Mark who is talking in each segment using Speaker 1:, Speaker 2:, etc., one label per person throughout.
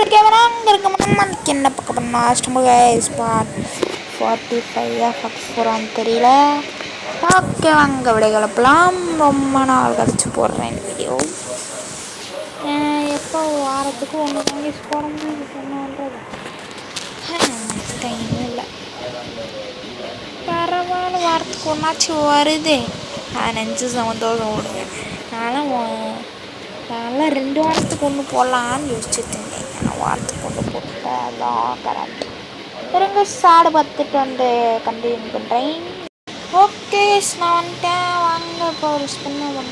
Speaker 1: அங்கே இருக்க நமக்கு என்ன பக்கம் பண்ண ஸ்டம்புக ஸ்பாட் 45 44 தெரியல. ஓகே வாங்க விடை கலப்பலாம். ரொம்ப நாள் கழிச்சு போடுறேன் வீடியோ. எப்போ வாரத்துக்கு ஒன்று தாங்கி போட முடியும் சொன்னது டைமும் இல்லை. பரவாயில்ல வாரத்துக்கு ஒன்றாச்சும் வருது. நெஞ்சு சந்தோஷம் ஓடுங்க. அதனால் 2 வாரத்துக்கு ஒன்று போடலான்னு யோசிச்சுட்டு இருந்தேன். ஆனால் வாரத்துக்கு ஒன்று போட்டால் கரெக்ட். இருங்க சாடு பார்த்துட்டு வந்து கண்டினியூ பண்ணுறேன். ஓகே நான் வந்துட்டேன். வாங்க இப்போ ஒரு ஸ்பின்ன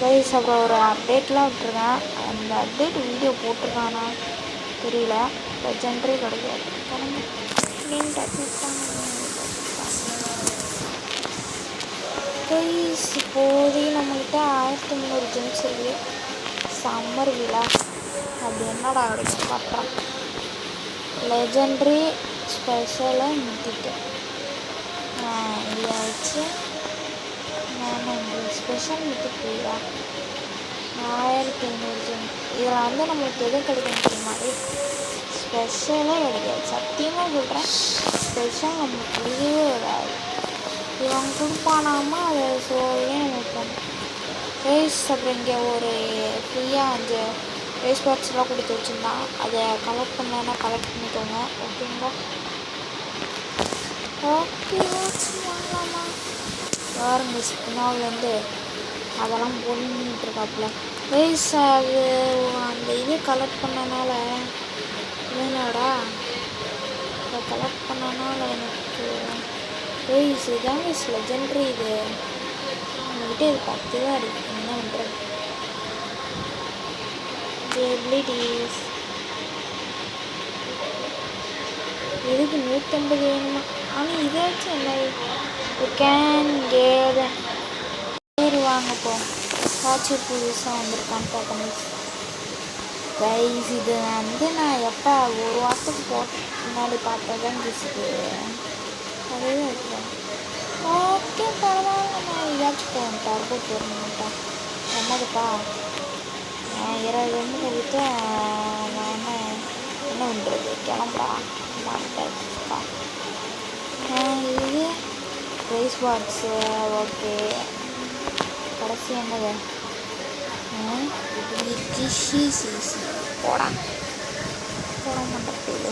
Speaker 1: கைஸ். அப்புறம் ஒரு அப்டேட்லாம் விட்டுருக்கேன். அந்த அப்டேட் வீடியோ போட்டிருக்கானா தெரியல. லெஜெண்டரி கிடைக்காது. கைஸ் இப்போதைக்கு நம்மகிட்ட 1300 ஜெம்ஸ் இருக்குது. சம்மர் விழா அப்படி என்னடா கிடைக்கும் பார்க்குறோம். லெஜெண்டரி ஸ்பெஷலாக நிறுத்திட்டேன். இதை வச்சு நான் ஸ்பெஷல் நிறுத்திட்டா 1500 ஜெம். இதில் வந்து நம்மளுக்கு எதுவும் கிடைக்கும் தெரியுமாடி? ஸ்பெஷலாக கிடைக்காது. சத்தியமாக சொல்கிறேன், ஸ்பெஷல் நம்மளுக்கு வெளியவே வராது. இவங்க கொடுப்பானாமா அதை சொல்லி நம்ம பண்ணோம். ரைஸ் அப்புறம் இங்கே ஒரு ஃப்ரீயாக 5 ரைஸ் பாக்ஸ்லாம் கொடுத்து வச்சுருந்தான். அதை கலெக்ட் பண்ணேன்னா கலெக்ட் பண்ணிக்கோங்க. ஓகேங்களா? ஓகே வாங்கலாமா? பாருங்க ஸ்பினாவிலேருந்து அதெல்லாம் போட்டுருக்காப்புல. ரைஸ் அது அந்த இது கலெக்ட் பண்ணனால என்னடா அதை கலெக்ட் பண்ணனால எனக்கு ரைஸ் இதாங்க லெஜெண்டரி. இது நம்மகிட்ட இது 10 தான் இருக்குது. என்ன பண்ணுறது? எபிலிட்டிஸ் இதுக்கு 150 வேணுமா? ஆனால் இதை வச்சு என்ன கேன் கேட சரி வாங்கப்போ காட்சி புதுசாக வந்திருக்கான்னு பார்க்கணும். கைஸ் இது வந்து நான் எப்போ ஒரு வாரத்துக்கு முன்னாடி பார்த்ததான் இருக்குது. அதே தான் இருக்கிறேன். ஓகே பரவாயில்ல. நான் இதாச்சும் போவேன். டர்போ போடணும்ட்டா என்னதுப்பா 20 ரெண்டு கொடுத்து நான் என்ன பண்ணுறது? கிளம்புறா மாட்டேப்பா. இது ரைஸ் பாக்ஸு. ஓகே கடைசி என்னது? போட மாட்டேங்குது.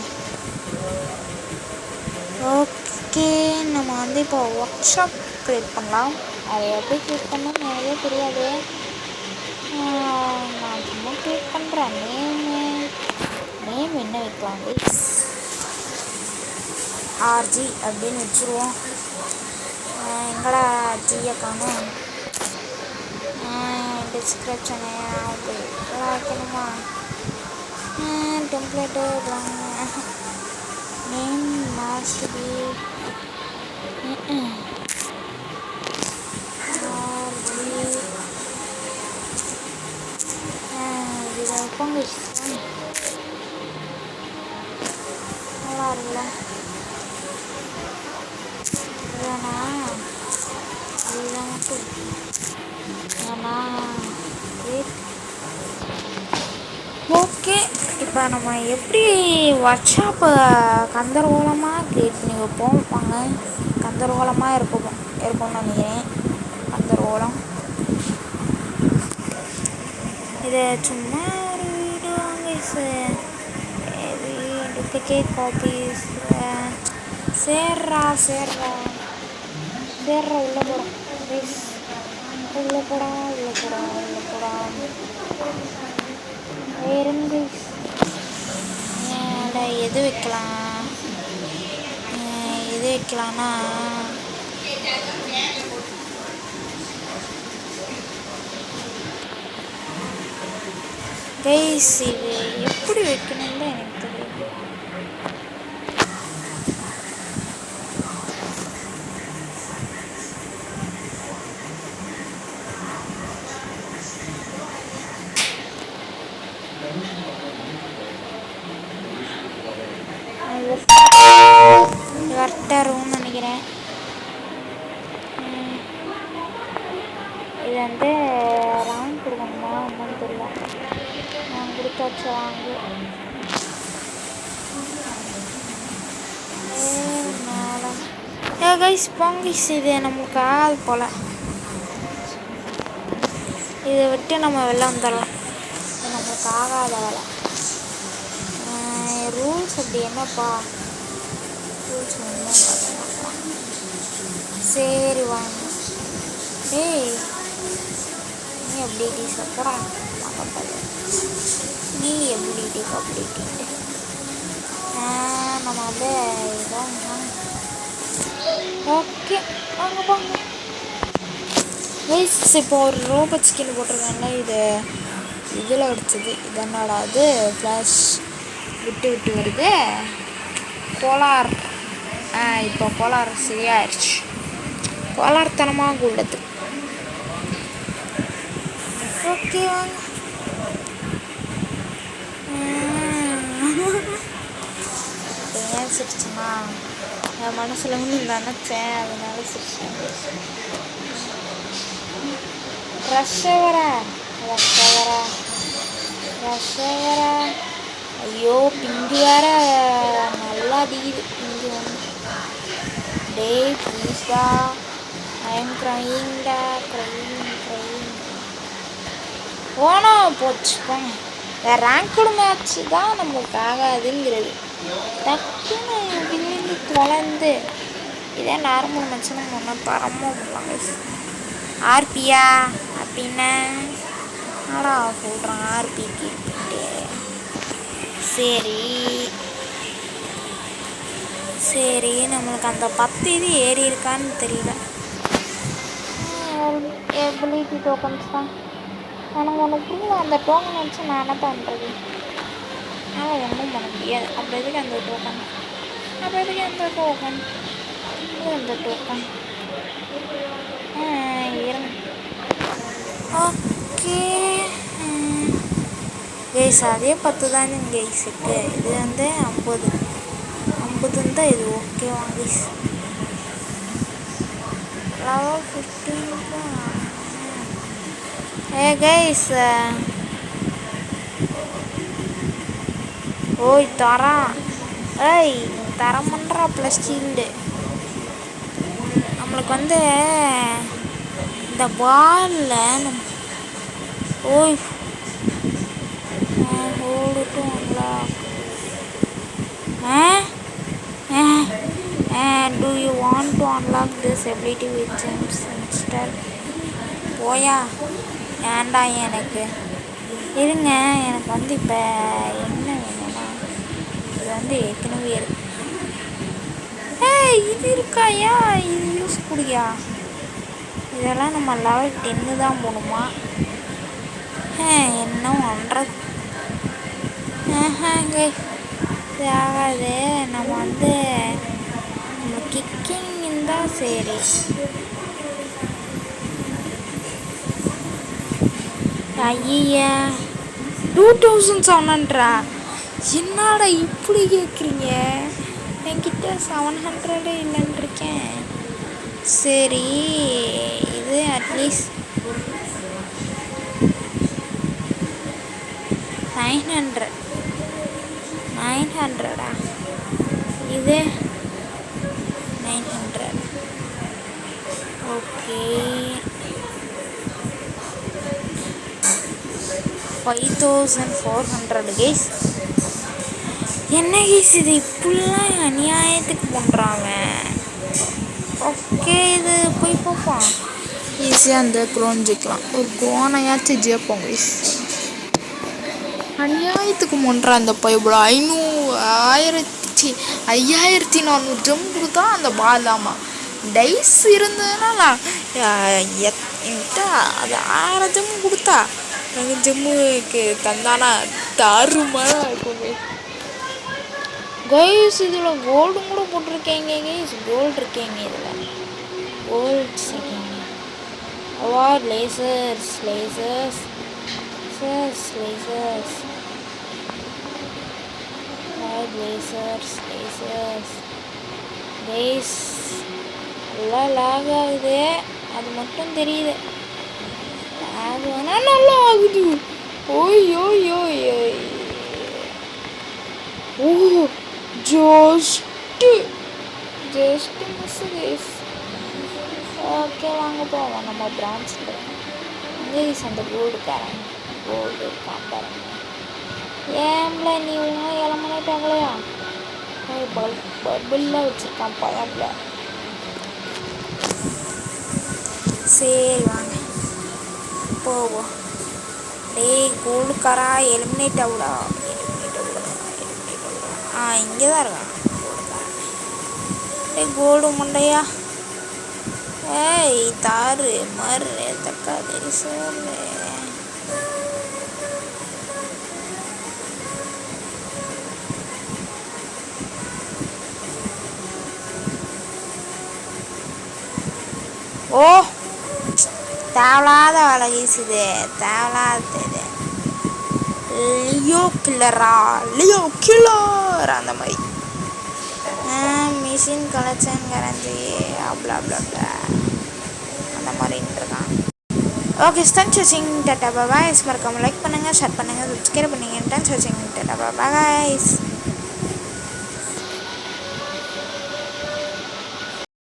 Speaker 1: ஓகே நம்ம வந்து இப்போ ஒர்க் ஷாப் க்ரியேட் பண்ணலாம். அதை எப்படி க்ரியேட் பண்ணணும்னு நிறைய தெரியாது. நான் சும்மா க்ரியேட் பண்ணுறேன். நேம் என்ன வைக்கலாம்? ஆர்ஜி அப்படின்னு வச்சுருவோம். எங்கடா ஜியை காணும்? டிஸ்கிரிப்ஷனு வைக்கணுமா? டெம்ப்ளேட்டு நேம் மாஸ்ட் பி இதை வைப்பாங்க. நல்லா இருக்குல்ல? இதுதானா? இதுதான் மட்டும் ஏன்னா ஓகே. இப்போ நம்ம எப்படி ஒர்க் ஷாப்பை கந்தரகோலமாக க்ரியேட் பண்ணி வைப்போம் வாங்க. கந்தரகோலமாக இருக்கும்னு நினைக்கிறேன். கந்தரகோலம் இதை சும்மா ஒரு வீடியோ டூப்ளிகேட் காப்பீஸ் சேர்றா உள்ளே போகிறோம். உள்ளே போடா வேறுங்க. எது வைக்கலாம்னா கைஸ் இது எப்படி வைக்கணும்னு எனக்கு தெரியும். கரெக்டாக இருக்கும்னு நினைக்கிறேன். இது வந்து ரவுண்ட் கொடுக்கணுமா என்னன்னு தெரியல. நான் கொடுத்தாச்சு வாங்க. கைஸ் பொங்கிஸ் இது நம்மளுக்கு ஆகாது போல். இதை விட்டு நம்ம வெளில வந்துடலாம். இது நம்மளுக்கு ஆகாத வேலை. ரூல்ஸ் அப்படி என்னப்பா ரூல்ஸ் ஒன்றும் பார்க்கலாம். சரி வாங்க. டேய் நீ எபிலிட்டி சப்போடா பார்க்கப்படாது. நீ எபிலிட்டி கம்ப்ளீட்டு நம்ம வந்து இதான் ஓகே வாங்க போங்க. கைஸ் இப்போ ஒரு ரோபோட் ஸ்கின் போட்டிருக்காங்க. இது இதில் அடிச்சது. இது என்னடா அது ஃப்ளாஷ் விட்டு விட்டு வருது. கோலார் இப்போ கோலார் சரியாயிடுச்சு. கோலார்த்தனமாக உள்ளது. ஓகே வாங்க. ஏன் சிரிச்சுமா என் மனசில் ஒன்று நினச்சேன், அதனால சிரிச்சேன். ரஷவரா ஐயோ பிங்கு வேற நல்லா அடிக்குது. பிங்கு ஒன்று டே ப்ளீஸ்டா ஐ எம் க்ரையிங்டா க்ரையிங் ஓனா போச்சு போங்க. வேறு ரேங்கோட மேட்ச்சு தான் நம்மளுக்கு ஆகாதுங்கிறது. டக்குன்னு விழுந்து தொலைந்து இதே நார்மல் மேட்ச்சு நம்ம ஒன்றா தரமாக போடலாங்க. ஆர்பியா அப்படின்னா ஆடா சொல்கிறான் ஆர்பிக்கு சரி நம்மளுக்கு அந்த 10 இது ஏறி இருக்கான்னு தெரியல. எபிலிட்டி டோக்கன்ஸ் தான் எனக்கு ஒன்று புரியல. அந்த டோக்கன் வச்சு நான் என்ன பண்ணுறது? ஆனால் ஒன்றும் பண்ண முடியாது. அப்போ எதுக்கு அந்த டோக்கன்? இருங்க. ஓகே கைஸ் அதே 10 தானே கைஸுக்கு. இது வந்து 50 தான் இது. ஓகேவா கைஸ் லெவல் 15 தான். கைஸ் ஓய் தரான். தரம் பண்ணுறா ப்ளஸ் ஷீல்டு. நம்மளுக்கு வந்து இந்த பாலில் ஓய் ஹோல்டுங்களா. Do you want to unlock this ability with gems instead? போயா ஏண்டா எனக்கு இருங்க. எனக்கு வந்து இப்போ என்ன வேணும்னா இது வந்து ஏற்கனவே இருக்கு. இது இருக்காயா? இது யூஸ் குடியா? இதெல்லாம் நம்ம லெவல் 10 தான் போகணுமா? என்ன பண்ணுறது? இது ஆகாது. நம்ம வந்து நம்ம கிக்கிங் இருந்தால் சரி. ஐயா 2700 என்னடா இப்படி கேட்குறீங்க? என்கிட்ட 700 இல்லைன்னு இருக்கேன். சரி இது அட்லீஸ்ட் 900 இது 900. Okay 5400 guys. என்ன கைஸ் இது இப்படிலாம் அநியாயத்துக்கு பண்ணுறாங்க? ஓகே இது போய் பார்ப்போம். ஈஸியாக அந்த குரோஞ்சிக்கலாம். ஒரு கோனையாச்சும் ஜெயிப்போம் கைஸ். அநியாயத்துக்கு பண்ணுற அந்த பைபிள் 5400 ஜெம் கொடுத்தா அந்த பால் ஆமாம் டைஸ் இருந்ததுனால என்கிட்ட அது 1000 ஜெம்மு கொடுத்தா எனக்கு ஜெம்முக்கு தந்தானா தாறுமாறா இருக்கும் கைஸ். இதில் கோல்டும் கூட போட்டிருக்கேங்க கைஸ். கோல்டு இருக்கேங்க இதில். கோல்ட்ஸ் இருக்கேங்க. அவார்ட் லேசர்ஸ் கைஸ் எல்லாம் லாக் ஆகுது. அது மட்டும் தெரியுது. லாக் ஆனால் நல்லா ஆகுது. ஓ ஜஸ்ட் மிஸ் கைஸ். ஓகே வாங்க போவோம் நம்ம பிரான்ச்சில். கைஸ் அந்த கோல்டு இருக்கான் பாருங்க. ஏன்ல நீ ஒன்றும் இளமணிட்டாங்களையா? பல்புல்லாம் வச்சுருக்கான் பயம்ல. சரி வாங்க போவோம். டேய் கோல்டுக்காரா எலிமினேட் ஆகுடா. இங்கே தான் இருக்கான் கோல்டுக்காரன். டேய் கோல்டு மண்டையா. ஏய் தாரு மறு தக்காளி சொல்லு. ஓ தேவையில்லாத வேலை வீசுது. தேவையில்லாத லியோ கில்லர் அந்த மாதிரி மிஷின் கலெக்ஷன் கரஞ்சி அப்ளா அந்த மாதிரின்ட்டு இருக்கான். ஓகே தேங்க்ஸ் வாட்சிங். டாட்டா பாய். மறக்காமல் லைக் பண்ணுங்கள், ஷேர் பண்ணுங்கள், சப்ஸ்கிரைப் பண்ணுங்கள். தேங்க்ஸ் வாட்சிங். டாட்டா பாய்.